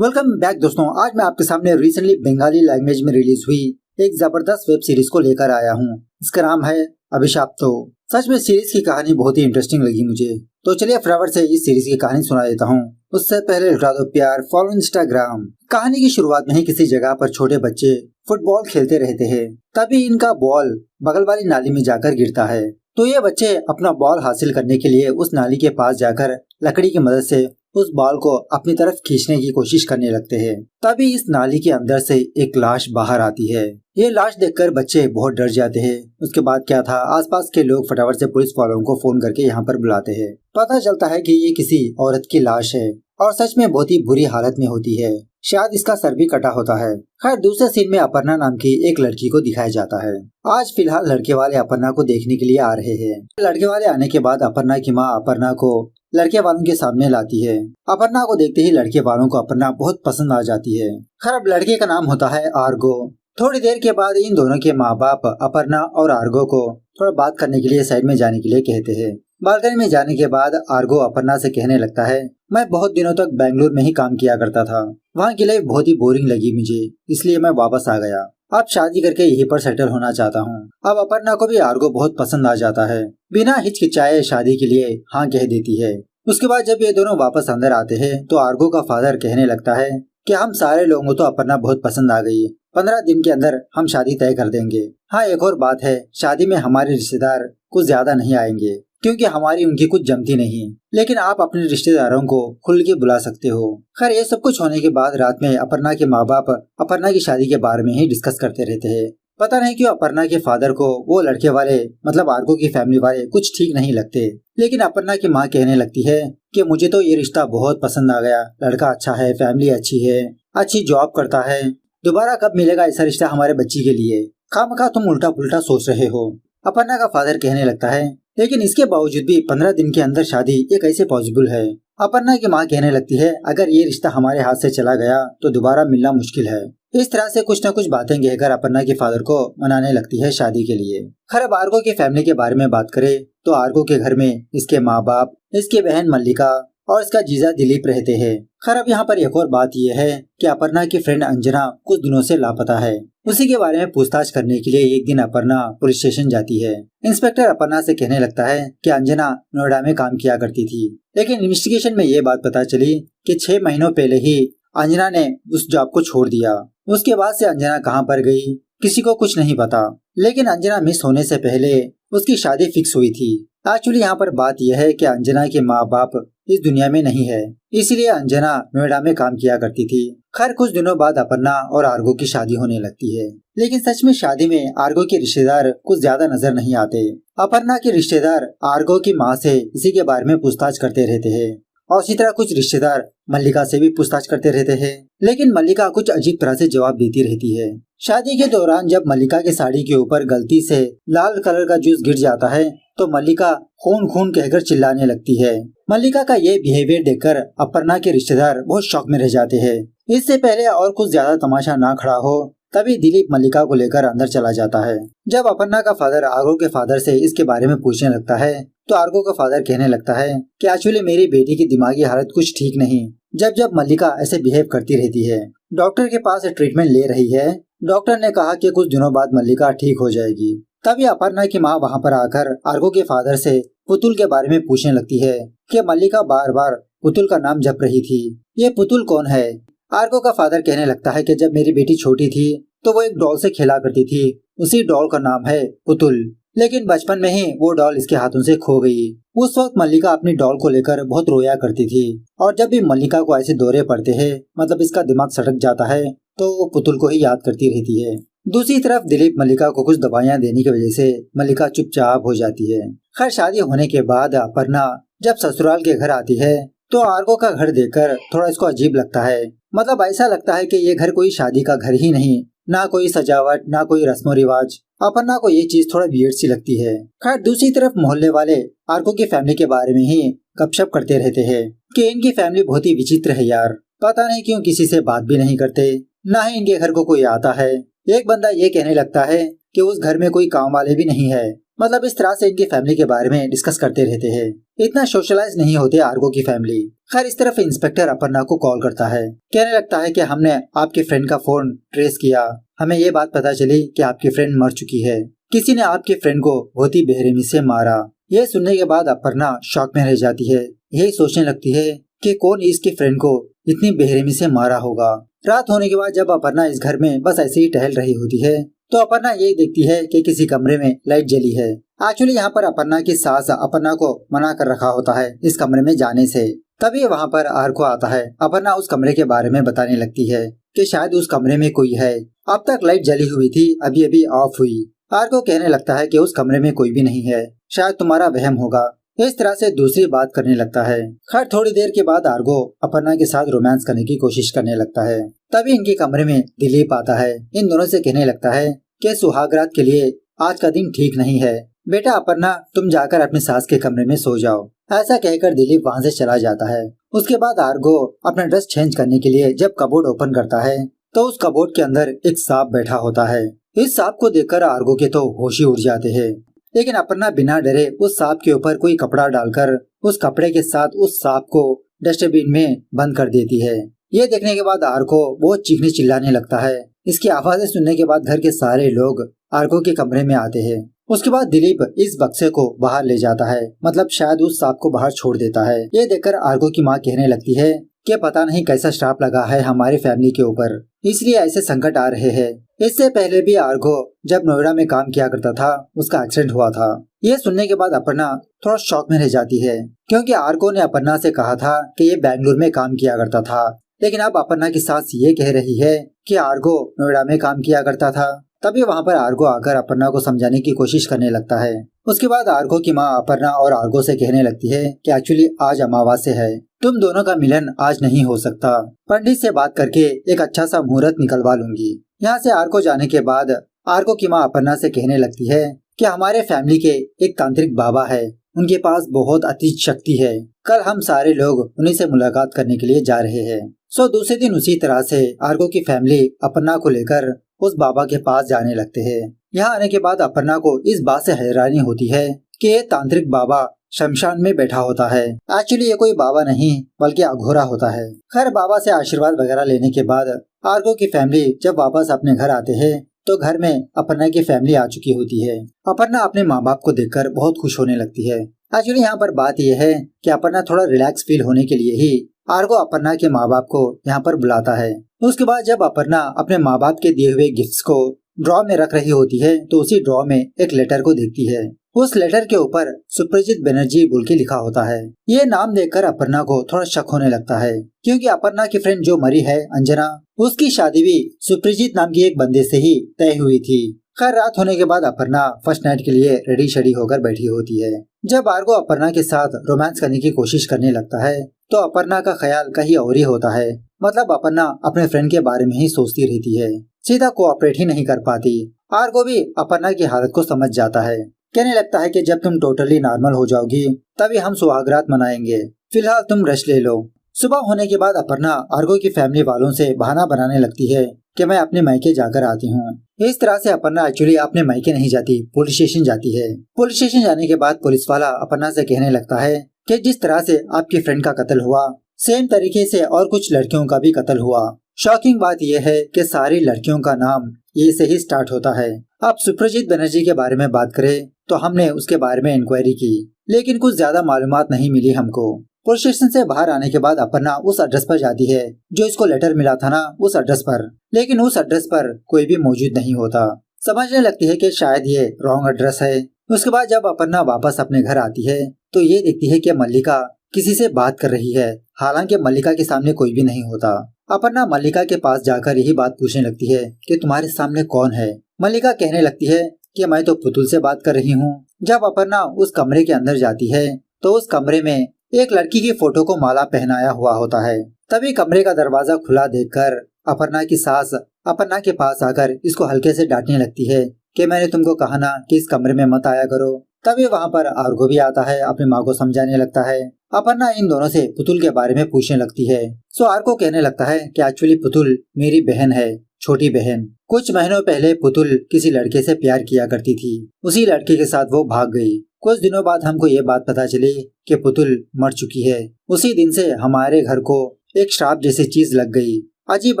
Welcome back दोस्तों। आज मैं आपके सामने रिसेंटली बंगाली लैंग्वेज में रिलीज हुई एक जबरदस्त वेब सीरीज को लेकर आया हूँ। इसका नाम है अभिशाप्तो। सच में सीरीज की कहानी बहुत ही इंटरेस्टिंग लगी मुझे, तो चलिए फटाफट से इस सीरीज की कहानी सुना देता हूँ। उससे पहले लुटा दो प्यार, फॉलो इंस्टाग्राम। कहानी की शुरुआत में ही किसी जगह पर छोटे बच्चे फुटबॉल खेलते रहते हैं। तभी इनका बॉल बगल वाली नाली में जाकर गिरता है, तो ये बच्चे अपना बॉल हासिल करने के लिए उस नाली के पास जाकर लकड़ी की मदद से उस बॉल को अपनी तरफ खींचने की कोशिश करने लगते हैं। तभी इस नाली के अंदर से एक लाश बाहर आती है। ये लाश देखकर बच्चे बहुत डर जाते हैं। उसके बाद क्या था, आसपास के लोग फटाफट से पुलिस वालों को फोन करके यहाँ पर बुलाते हैं। पता चलता है कि ये किसी औरत की लाश है और सच में बहुत ही बुरी हालत में होती है। शायद इसका सर भी कटा होता है। खैर, दूसरे सीन में अपर्णा नाम की एक लड़की को दिखाया जाता है। आज फिलहाल लड़के वाले अपर्णा को देखने के लिए आ रहे हैं। लड़के वाले आने के बाद अपर्णा की माँ अपर्णा को लड़के वालों के सामने लाती है। अपर्णा को देखते ही लड़के वालों को अपर्णा बहुत पसंद आ जाती है। खैर, अब लड़के का नाम होता है आर्गो। थोड़ी देर के बाद इन दोनों के माँ बाप अपर्णा और आर्गो को थोड़ा बात करने के लिए साइड में जाने के लिए कहते हैं। बालकनी में जाने के बाद आर्गो अपर्णा से कहने लगता है, मैं बहुत दिनों तक बेंगलुरु में ही काम किया करता था। वहाँ की लाइफ बहुत ही बोरिंग लगी मुझे, इसलिए मैं वापस आ गया। अब शादी करके यहीं पर सेटल होना चाहता हूँ। अब अपर्णा को भी आर्गो बहुत पसंद आ जाता है। बिना हिचकिचाए शादी के लिए हाँ कह देती है। उसके बाद जब ये दोनों वापस अंदर आते हैं तो आर्गो का फादर कहने लगता है कि हम सारे लोगों को तो अपर्णा बहुत पसंद आ गई, 15 दिन के अंदर हम शादी तय कर देंगे। हाँ, एक और बात है, शादी में हमारे रिश्तेदार कुछ ज्यादा नहीं आएंगे क्योंकि हमारी उनकी कुछ जमती नहीं, लेकिन आप अपने रिश्तेदारों को खुल के बुला सकते हो। खैर, ये सब कुछ होने के बाद रात में अपर्णा के माँ बाप अपर्णा की शादी के बारे में ही डिस्कस करते रहते हैं। पता नहीं क्यों अपर्णा के फादर को वो लड़के वाले मतलब आर्गो की फैमिली वाले कुछ ठीक नहीं लगते, लेकिन अपर्णा की माँ कहने लगती है कि मुझे तो ये रिश्ता बहुत पसंद आ गया। लड़का अच्छा है, फैमिली अच्छी है, अच्छी जॉब करता है। दोबारा कब मिलेगा ऐसा रिश्ता हमारे बच्ची के लिए? खामखा तुम उल्टा पुल्टा सोच रहे हो, अपर्णा का फादर कहने लगता है। लेकिन इसके बावजूद भी 15 दिन के अंदर शादी ये कैसे पॉसिबल है? अपर्णा की माँ कहने लगती है, अगर ये रिश्ता हमारे हाथ से चला गया तो दोबारा मिलना मुश्किल है। इस तरह से कुछ न कुछ बातें कहकर अपर्णा के फादर को मनाने लगती है शादी के लिए। खैर, अब आर्गो की फैमिली के बारे में बात करें तो आर्गो के घर में इसके माँ बाप, इसकी बहन मल्लिका और इसका जीजा दिलीप रहते हैं। खैर, अब यहाँ पर एक और बात यह है कि अपर्णा की फ्रेंड अंजना कुछ दिनों से लापता है। उसी के बारे में पूछताछ करने के लिए एक दिन अपर्णा पुलिस स्टेशन जाती है। इंस्पेक्टर अपर्णा से कहने लगता है कि अंजना नोएडा में काम किया करती थी, लेकिन इन्वेस्टिगेशन में ये बात पता चली कि 6 महीनों पहले ही अंजना ने उस जॉब को छोड़ दिया। उसके बाद से अंजना कहाँ पर गई किसी को कुछ नहीं पता, लेकिन अंजना मिस होने से पहले उसकी शादी फिक्स हुई थी। एक्चुअली यहाँ पर बात यह है कि अंजना के माँ बाप इस दुनिया में नहीं है, इसलिए अंजना नोएडा में काम किया करती थी। खैर, कुछ दिनों बाद अपर्णा और आर्गो की शादी होने लगती है, लेकिन सच में शादी में आर्गो के रिश्तेदार कुछ ज्यादा नजर नहीं आते। अपर्णा के रिश्तेदार आर्गो की माँ से इसी के बारे में पूछताछ करते रहते हैं और इसी तरह कुछ रिश्तेदार मल्लिका से भी पूछताछ करते रहते हैं, लेकिन मल्लिका कुछ अजीब तरह से जवाब देती रहती है। शादी के दौरान जब मल्लिका के साड़ी के ऊपर गलती से लाल कलर का जूस गिर जाता है तो मल्लिका खून खून कहकर चिल्लाने लगती है। मल्लिका का ये बिहेवियर देखकर अपर्णा के रिश्तेदार बहुत शॉक में रह जाते हैं। इससे पहले और कुछ ज्यादा तमाशा ना खड़ा हो तभी दिलीप मल्लिका को लेकर अंदर चला जाता है। जब अपर्णा का फादर आर्गो के फादर से इसके बारे में पूछने लगता है तो आर्गो का फादर कहने लगता है कि एक्चुअली मेरी बेटी की दिमागी हालत कुछ ठीक नहीं। जब जब मल्लिका ऐसे बिहेव करती रहती है, डॉक्टर के पास ट्रीटमेंट ले रही है। डॉक्टर ने कहा कि कुछ दिनों बाद मल्लिका ठीक हो जाएगी। तभी अपर्णा की माँ वहाँ पर आकर आर्गो के फादर से पुतुल के बारे में पूछने लगती है कि मल्लिका बार बार पुतुल का नाम जप रही थी, ये पुतुल कौन है? आर्गो का फादर कहने लगता है कि जब मेरी बेटी छोटी थी तो वो एक डॉल से खेला करती थी, उसी डॉल का नाम है पुतुल, लेकिन बचपन में ही वो डॉल इसके हाथों से खो गई। उस वक्त मल्लिका अपनी डॉल को लेकर बहुत रोया करती थी और जब भी मल्लिका को ऐसे दौरे पड़ते हैं, मतलब इसका दिमाग सटक जाता है, तो वो पुतुल को ही याद करती रहती है। दूसरी तरफ दिलीप मल्लिका को कुछ दवाइयाँ देने की वजह से मल्लिका चुपचाप हो जाती है। खैर, शादी होने के बाद अपर्णा जब ससुराल के घर आती है तो आर्गो का घर देखकर थोड़ा इसको अजीब लगता है। मतलब ऐसा लगता है कि ये घर कोई शादी का घर ही नहीं, ना कोई सजावट, ना कोई रस्मो रिवाज। अपर्णा को ये चीज थोड़ा वियर्ड सी लगती है। खैर, दूसरी तरफ मोहल्ले वाले आर्गो की फैमिली के बारे में ही गपशप करते रहते हैं कि इनकी फैमिली बहुत ही विचित्र है यार, पता नहीं क्यों किसी से बात भी नहीं करते, ना ही इनके घर को कोई आता है। एक बंदा ये कहने लगता है कि उस घर में कोई काम वाले भी नहीं है, मतलब इस तरह से इनकी फैमिली के बारे में डिस्कस करते रहते हैं। इतना सोशलाइज नहीं होते आर्गो की फैमिली। खैर इस तरफ इंस्पेक्टर अपर्णा को कॉल करता है, कहने लगता है कि हमने आपके फ्रेंड का फोन ट्रेस किया, हमें ये बात पता चली कि आपकी फ्रेंड मर चुकी है, किसी ने आपके फ्रेंड को बहुत ही बेरहमी से मारा। ये सुनने के बाद अपर्णा शॉक में रह जाती है। यही सोचने लगती है कि कौन इसके फ्रेंड को इतनी बेरहमी से मारा होगा। रात होने के बाद जब अपर्णा इस घर में बस ऐसे ही टहल रही होती है तो अपर्णा ये देखती है कि किसी कमरे में लाइट जली है। एक्चुअली यहाँ पर अपर्णा की सास अपर्णा को मना कर रखा होता है इस कमरे में जाने से। तभी वहाँ पर आर्को आता है। अपर्णा उस कमरे के बारे में बताने लगती है कि शायद उस कमरे में कोई है, अब तक लाइट जली हुई थी, अभी अभी ऑफ हुई। आर्को कहने लगता है कि उस कमरे में कोई भी नहीं है, शायद तुम्हारा वहम होगा। इस तरह से दूसरी बात करने लगता है। खैर थोड़ी देर के बाद आर्गो अपर्णा के साथ रोमांस करने की कोशिश करने लगता है। तभी इनके कमरे में दिलीप आता है। इन दोनों से कहने लगता है कि सुहागरात के लिए आज का दिन ठीक नहीं है, बेटा अपर्णा तुम जाकर अपनी सास के कमरे में सो जाओ। ऐसा कहकर दिलीप वहाँ से चला जाता है। उसके बाद आर्गो अपना ड्रेस चेंज करने के लिए जब कबोर्ड ओपन करता है तो उस कबोर्ड के अंदर एक सांप बैठा होता है। इस सांप को देखकर आर्गो के तो होश ही उड़ जाते हैं, लेकिन अपर्णा बिना डरे उस सांप के ऊपर कोई कपड़ा डालकर उस कपड़े के साथ उस सांप को डस्टबिन में बंद कर देती है। ये देखने के बाद आर्को बहुत चीखने चिल्लाने लगता है। इसकी आवाजें सुनने के बाद घर के सारे लोग आर्को के कमरे में आते हैं। उसके बाद दिलीप इस बक्से को बाहर ले जाता है, मतलब शायद उस सांप को बाहर छोड़ देता है। ये देखकर आर्को की माँ कहने लगती है कि पता नहीं कैसा श्राप लगा है हमारी फैमिली के ऊपर, इसलिए ऐसे संकट आ रहे हैं। इससे पहले भी आर्गो जब नोएडा में काम किया करता था उसका एक्सीडेंट हुआ था। ये सुनने के बाद अपर्णा थोड़ा शॉक में रह जाती है, क्योंकि आर्गो ने अपर्णा से कहा था कि ये बेंगलुरु में काम किया करता था, लेकिन अब अपर्णा की सास ये कह रही है कि आर्गो नोएडा में काम किया करता था। तभी वहाँ पर आर्गो आकर अपर्णा को समझाने की कोशिश करने लगता है। उसके बाद आर्गो की माँ अपर्णा और आर्गो से कहने लगती है कि एक्चुअली आज अमावस्या है, तुम दोनों का मिलन आज नहीं हो सकता, पंडित से बात करके एक अच्छा सा मुहूर्त निकलवा लूंगी। यहाँ से आर्को जाने के बाद आर्को की माँ अपर्णा से कहने लगती है कि हमारे फैमिली के एक तांत्रिक बाबा है, उनके पास बहुत अतीत शक्ति है, कल हम सारे लोग उन्हीं से मुलाकात करने के लिए जा रहे हैं। सो दूसरे दिन उसी तरह से आर्को की फैमिली अपर्णा को लेकर उस बाबा के पास जाने लगते हैं। यहाँ आने के बाद अपर्णा को इस बात से हैरानी होती है कि ये तांत्रिक बाबा शमशान में बैठा होता है। एक्चुअली ये कोई बाबा नहीं बल्कि अघोरा होता है। खैर बाबा से आशीर्वाद वगैरह लेने के बाद आर्को की फैमिली जब वापस अपने घर आते हैं तो घर में अपर्णा की फैमिली आ चुकी होती है। अपर्णा अपने माँ बाप को देखकर बहुत खुश होने लगती है। एक्चुअली यहाँ पर बात यह है कि अपर्णा थोड़ा रिलैक्स फील होने के लिए ही आर्गो अपर्णा के माँ बाप को यहाँ पर बुलाता है। उसके बाद जब अपर्णा अपने माँ बाप के दिए हुए गिफ्ट्स को ड्रॉ में रख रही होती है तो उसी ड्रॉ में एक लेटर को देखती है। उस लेटर के ऊपर सुप्रजीत बनर्जी बोल के लिखा होता है। ये नाम देखकर अपर्णा को थोड़ा शक होने लगता है, क्योंकि अपर्णा की फ्रेंड जो मरी है अंजना, उसकी शादी भी सुप्रजीत नाम की एक बंदे से ही तय हुई थी। खैर रात होने के बाद अपर्णा फर्स्ट नाइट के लिए रेडी शेडी होकर बैठी होती है। जब आर्गो अपर्णा के साथ रोमांस करने की कोशिश करने लगता है तो अपर्णा का ख्याल कहीं और ही होता है। मतलब अपर्णा अपने फ्रेंड के बारे में ही सोचती रहती है, सीधा कोऑपरेट ही नहीं कर पाती। आर्गो भी अपर्णा की हालत को समझ जाता है, कहने लगता है कि जब तुम टोटली नॉर्मल हो जाओगी तभी हम सुहागरात मनाएंगे, फिलहाल तुम रेस्ट ले लो। सुबह होने के बाद अपर्णा आर्गो की फैमिली वालों से बहाना बनाने लगती है कि मैं अपने मायके जाकर आती हूँ। इस तरह से अपर्णा एक्चुअली अपने मायके नहीं जाती, पुलिस स्टेशन जाती है। पुलिस स्टेशन जाने के बाद पुलिस वाला अपर्णा से कहने लगता है कि जिस तरह से आपकी फ्रेंड का कत्ल हुआ सेम तरीके से और कुछ लड़कियों का भी कत्ल हुआ। शॉकिंग बात यह है कि सारी लड़कियों का नाम ये से ही स्टार्ट होता है। अब सुप्रजीत बनर्जी के बारे में बात करें तो हमने उसके बारे में इंक्वायरी की, लेकिन कुछ ज्यादा मालूमात नहीं मिली हमको। पुलिस स्टेशन से बाहर आने के बाद अपर्णा उस एड्रेस पर जाती है जो इसको लेटर मिला था ना, उस एड्रेस पर, लेकिन उस एड्रेस पर कोई भी मौजूद नहीं होता। समझने लगती है कि शायद ये रॉन्ग एड्रेस है। उसके बाद जब अपर्णा वापस अपने घर आती है तो ये देखती है कि मल्लिका किसी से बात कर रही है, हालांकि मल्लिका के सामने कोई भी नहीं होता। अपर्णा मल्लिका के पास जाकर यही बात पूछने लगती है कि तुम्हारे सामने कौन है। मल्लिका कहने लगती है कि मैं तो पुतुल से बात कर रही हूँ। जब अपर्णा उस कमरे के अंदर जाती है तो उस कमरे में एक लड़की की फोटो को माला पहनाया हुआ होता है। तभी कमरे का दरवाजा खुला देखकर अपर्णा की सास अपर्णा के पास आकर इसको हल्के से डांटने लगती है कि मैंने तुमको कहा ना कि इस कमरे में मत आया करो। तभी वहाँ पर आर्गो भी आता है, अपनी माँ को समझाने लगता है। अपर्णा इन दोनों से पुतुल के बारे में पूछने लगती है। सो आर्गो कहने लगता है कि एक्चुअली पुतुल मेरी बहन है, छोटी बहन। कुछ महीनों पहले पुतुल किसी लड़के से प्यार किया करती थी। उसी लड़के के साथ वो भाग गई। कुछ दिनों बाद हमको ये बात पता चली कि पुतुल मर चुकी है। उसी दिन से हमारे घर को एक श्राप जैसी चीज लग गई। अजीब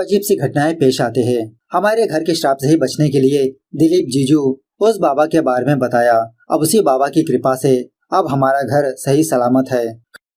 अजीब सी घटनाएं पेश आते हैं। हमारे घर के श्राप से ही बचने के लिए दिलीप जीजू उस बाबा के बारे में बताया। अब उसी बाबा की कृपा से अब हमारा घर सही सलामत है।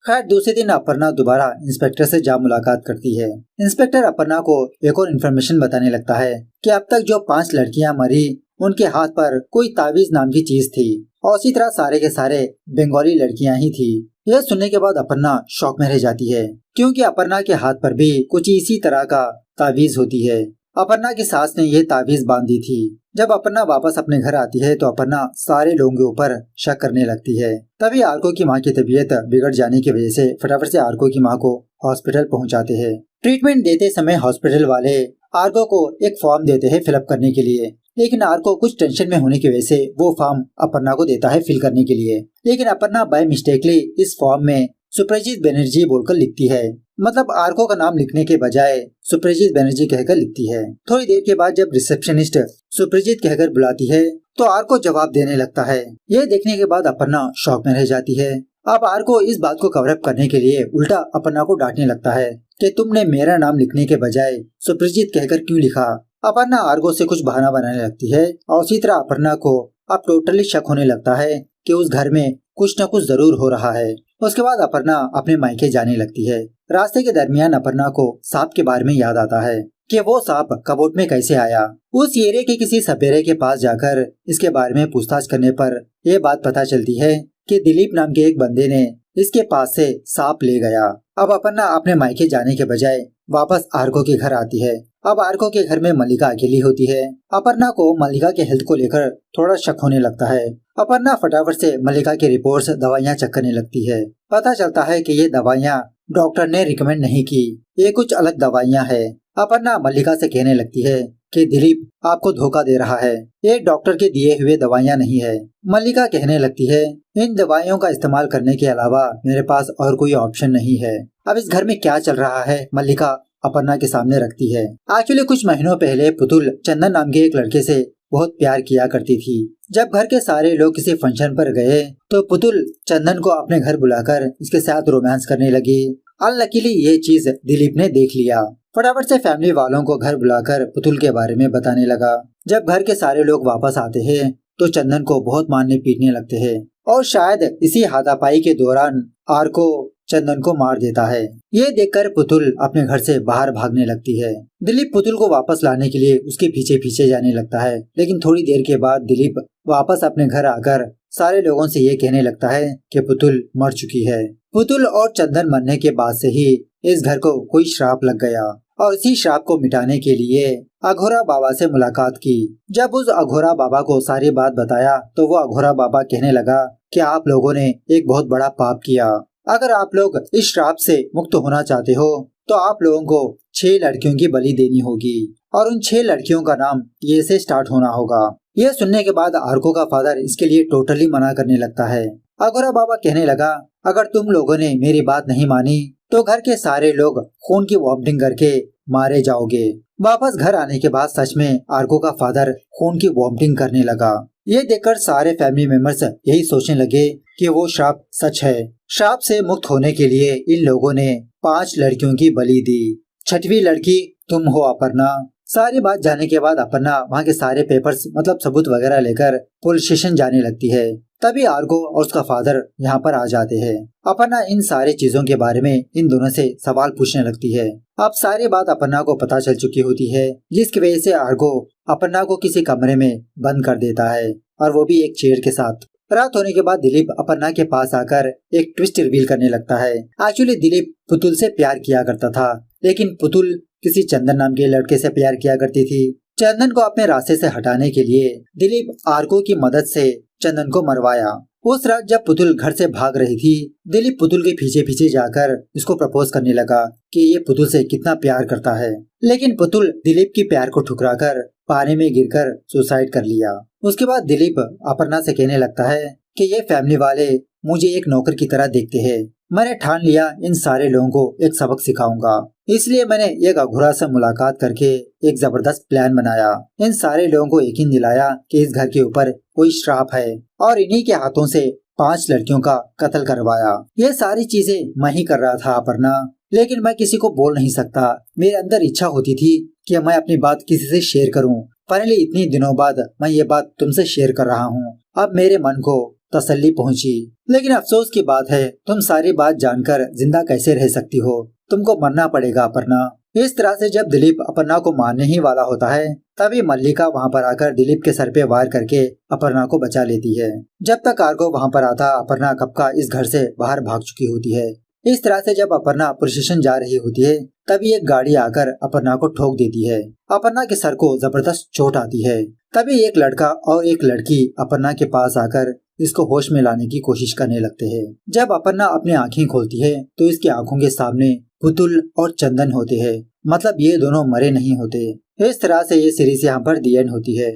खैर, दूसरे दिन अपर्णा दोबारा इंस्पेक्टर से जा मुलाकात करती है। इंस्पेक्टर अपर्णा को एक और इन्फॉर्मेशन बताने लगता है कि अब तक जो 5 लड़कियां मरी उनके हाथ पर कोई ताबीज नाम की चीज थी और उसी तरह सारे के सारे बंगाली लड़कियां ही थी। यह सुनने के बाद अपर्णा शॉक में रह जाती है, क्योंकि अपर्णा के हाथ पर भी कुछ इसी तरह का ताबीज होती है। अपर्णा की सास ने यह ताबीज बांधी थी। जब अपर्णा वापस अपने घर आती है तो अपर्णा सारे लोगों के ऊपर शक करने लगती है। तभी आर्को की माँ की तबीयत बिगड़ जाने की वजह से फटाफट से आर्को की माँ को हॉस्पिटल पहुंचाते हैं। ट्रीटमेंट देते समय हॉस्पिटल वाले आर्को को एक फॉर्म देते हैं फिलअप करने के लिए, लेकिन आर्को कुछ टेंशन में होने की वजह से वो फॉर्म अपर्णा को देता है फिल करने के लिए। लेकिन अपर्णा बाय मिस्टेकली इस फॉर्म में सुप्रजीत बनर्जी बोलकर लिखती है। मतलब आर्को का नाम लिखने के बजाय सुप्रजीत बनर्जी कहकर लिखती है। थोड़ी देर के बाद जब रिसेप्शनिस्ट सुप्रजीत कहकर बुलाती है तो आर्को जवाब देने लगता है। यह देखने के बाद अपर्णा शॉक में रह जाती है। अब आर्को इस बात को कवर अप करने के लिए उल्टा अपर्णा को डांटने लगता है कि तुमने मेरा नाम लिखने के बजाय सुप्रजीत कहकर क्यों लिखा। अपर्णा आर्को से कुछ बहाना बनाने लगती है और उसी तरह अपर्णा को अब टोटली शक होने लगता है कि उस घर में कुछ न कुछ जरूर हो रहा है। उसके बाद अपर्णा अपने मायके जाने लगती है। रास्ते के दरमियान अपर्णा को सांप के बारे में याद आता है कि वो सांप कबोट में कैसे आया। उस एरिया के किसी सपेरे के पास जाकर इसके बारे में पूछताछ करने पर यह बात पता चलती है कि दिलीप नाम के एक बंदे ने इसके पास से सांप ले गया। अब अपर्णा अपने मायके जाने के बजाय वापस आर्को के घर आती है। अब आर्को के घर में मल्लिका अकेली होती है। अपर्णा को मल्लिका के हेल्थ को लेकर थोड़ा शक होने लगता है। अपर्णा फटाफट से मल्लिका की रिपोर्ट्स दवाइयाँ चेक करने लगती है। पता चलता है कि ये दवाइयाँ डॉक्टर ने रिकमेंड नहीं की, ये कुछ अलग दवाइयाँ है। अपर्णा मल्लिका से कहने लगती है कि दिलीप आपको धोखा दे रहा है, ये डॉक्टर के दिए हुए दवाइयाँ नहीं है। मल्लिका कहने लगती है इन दवाइयों का इस्तेमाल करने के अलावा मेरे पास और कोई ऑप्शन नहीं है। अब इस घर में क्या चल रहा है मल्लिका अपर्णा के सामने रखती है। एक्चुअली कुछ महीनों पहले पुतुल चंदन नाम के एक लड़के से बहुत प्यार किया करती थी। जब घर के सारे लोग किसी फंक्शन पर गए तो पुतुल चंदन को अपने घर बुलाकर इसके साथ रोमांस करने लगी। अनलकीली ये चीज दिलीप ने देख लिया। फटाफट से फैमिली वालों को घर बुलाकर पुतुल के बारे में बताने लगा। जब घर के सारे लोग वापस आते हैं तो चंदन को बहुत मारने पीटने लगते हैं और शायद इसी हाथापाई के दौरान आर्को चंदन को मार देता है। ये देखकर पुतुल अपने घर से बाहर भागने लगती है। दिलीप पुतुल को वापस लाने के लिए उसके पीछे पीछे जाने लगता है, लेकिन थोड़ी देर के बाद दिलीप वापस अपने घर आकर सारे लोगों से ये कहने लगता है कि पुतुल मर चुकी है। पुतुल और चंदन मरने के बाद से ही इस घर को कोई श्राप लग गया और इसी श्राप को मिटाने के लिए अघोरा बाबा से मुलाकात की। जब उस अघोरा बाबा को सारी बात बताया तो वो अघोरा बाबा कहने लगा कि आप लोगों ने एक बहुत बड़ा पाप किया। अगर आप लोग इस श्राप से मुक्त होना चाहते हो तो आप लोगों को 6 लड़कियों की बलि देनी होगी और उन 6 लड़कियों का नाम ये से स्टार्ट होना होगा। यह सुनने के बाद आर्को का फादर इसके लिए टोटली मना करने लगता है। अघोरा बाबा कहने लगा अगर तुम लोगों ने मेरी बात नहीं मानी तो घर के सारे लोग खून की वॉमिटिंग करके मारे जाओगे। वापस घर आने के बाद सच में आर्को का फादर खून की वॉमिटिंग करने लगा। ये देखकर सारे फैमिली मेंबर्स यही सोचने लगे कि वो श्राप सच है। श्राप से मुक्त होने के लिए इन लोगों ने 5 लड़कियों की बलि दी। 6वीं लड़की तुम हो अपर्णा। सारी बात जानने के बाद अपर्णा वहाँ के सारे पेपर्स मतलब सबूत वगैरह लेकर पुलिस स्टेशन जाने लगती है। तभी आर्को और उसका फादर यहाँ पर आ जाते हैं। अपर्णा इन सारी चीजों के बारे में इन दोनों से सवाल पूछने लगती है। अब सारी बात अपर्णा को पता चल चुकी होती है, जिसकी वजह से आर्को अपर्णा को किसी कमरे में बंद कर देता है और वो भी एक चेयर के साथ। रात होने के बाद दिलीप अपर्णा के पास आकर एक ट्विस्ट रिवील करने लगता है। एक्चुअली दिलीप पुतुल से प्यार किया करता था, लेकिन पुतुल किसी चंदन नाम के लड़के से प्यार किया करती थी। चंदन को अपने रास्ते से हटाने के लिए दिलीप आर्को की मदद से चंदन को मरवाया। उस रात जब पुतुल घर से भाग रही थी, दिलीप पुतुल के पीछे पीछे जाकर उसको प्रपोज करने लगा कि ये पुतुल से कितना प्यार करता है। लेकिन पुतुल दिलीप की प्यार को ठुकराकर पानी में गिरकर सुसाइड कर लिया। उसके बाद दिलीप अपर्णा से कहने लगता है कि ये फैमिली वाले मुझे एक नौकर की तरह देखते हैं, मैंने ठान लिया इन सारे लोगों को एक सबक सिखाऊंगा। इसलिए मैंने एक अघोरा से मुलाकात करके एक जबरदस्त प्लान बनाया। इन सारे लोगों को यकीन दिलाया कि इस घर के ऊपर कोई श्राप है और इन्हीं के हाथों से 5 लड़कियों का कत्ल करवाया। ये सारी चीजें मैं ही कर रहा था अपर्णा, लेकिन मैं किसी को बोल नहीं सकता। मेरे अंदर इच्छा होती थी कि मैं अपनी बात किसी से शेयर करूं। फाइनली इतने दिनों बाद मैं ये बात तुमसे शेयर कर रहा हूँ। अब मेरे मन को तसल्ली पहुंची। लेकिन अफसोस की बात है, तुम सारी बात जानकर जिंदा कैसे रह सकती हो? तुमको मरना पड़ेगा अपर्णा। इस तरह से जब दिलीप अपर्णा को मारने ही वाला होता है, तभी मल्लिका वहाँ पर आकर दिलीप के सर पे वार करके अपर्णा को बचा लेती है। जब तक आर्गो वहाँ पर आता, अपर्णा कब का इस घर से बाहर भाग चुकी होती है। इस तरह से जब अपर्णा पुलिस स्टेशन जा रही होती है, तभी एक गाड़ी आकर अपर्णा को ठोक देती है। अपर्णा के सर को जबरदस्त चोट आती है। तभी एक लड़का और एक लड़की अपर्णा के पास आकर इसको होश में लाने की कोशिश करने लगते हैं। जब अपर्णा अपनी आंखें खोलती है तो इसकी आंखों के सामने पुतुल और चंदन होते हैं। मतलब ये दोनों मरे नहीं होते। इस तरह से ये सीरीज यहाँ पर दी एंड होती है।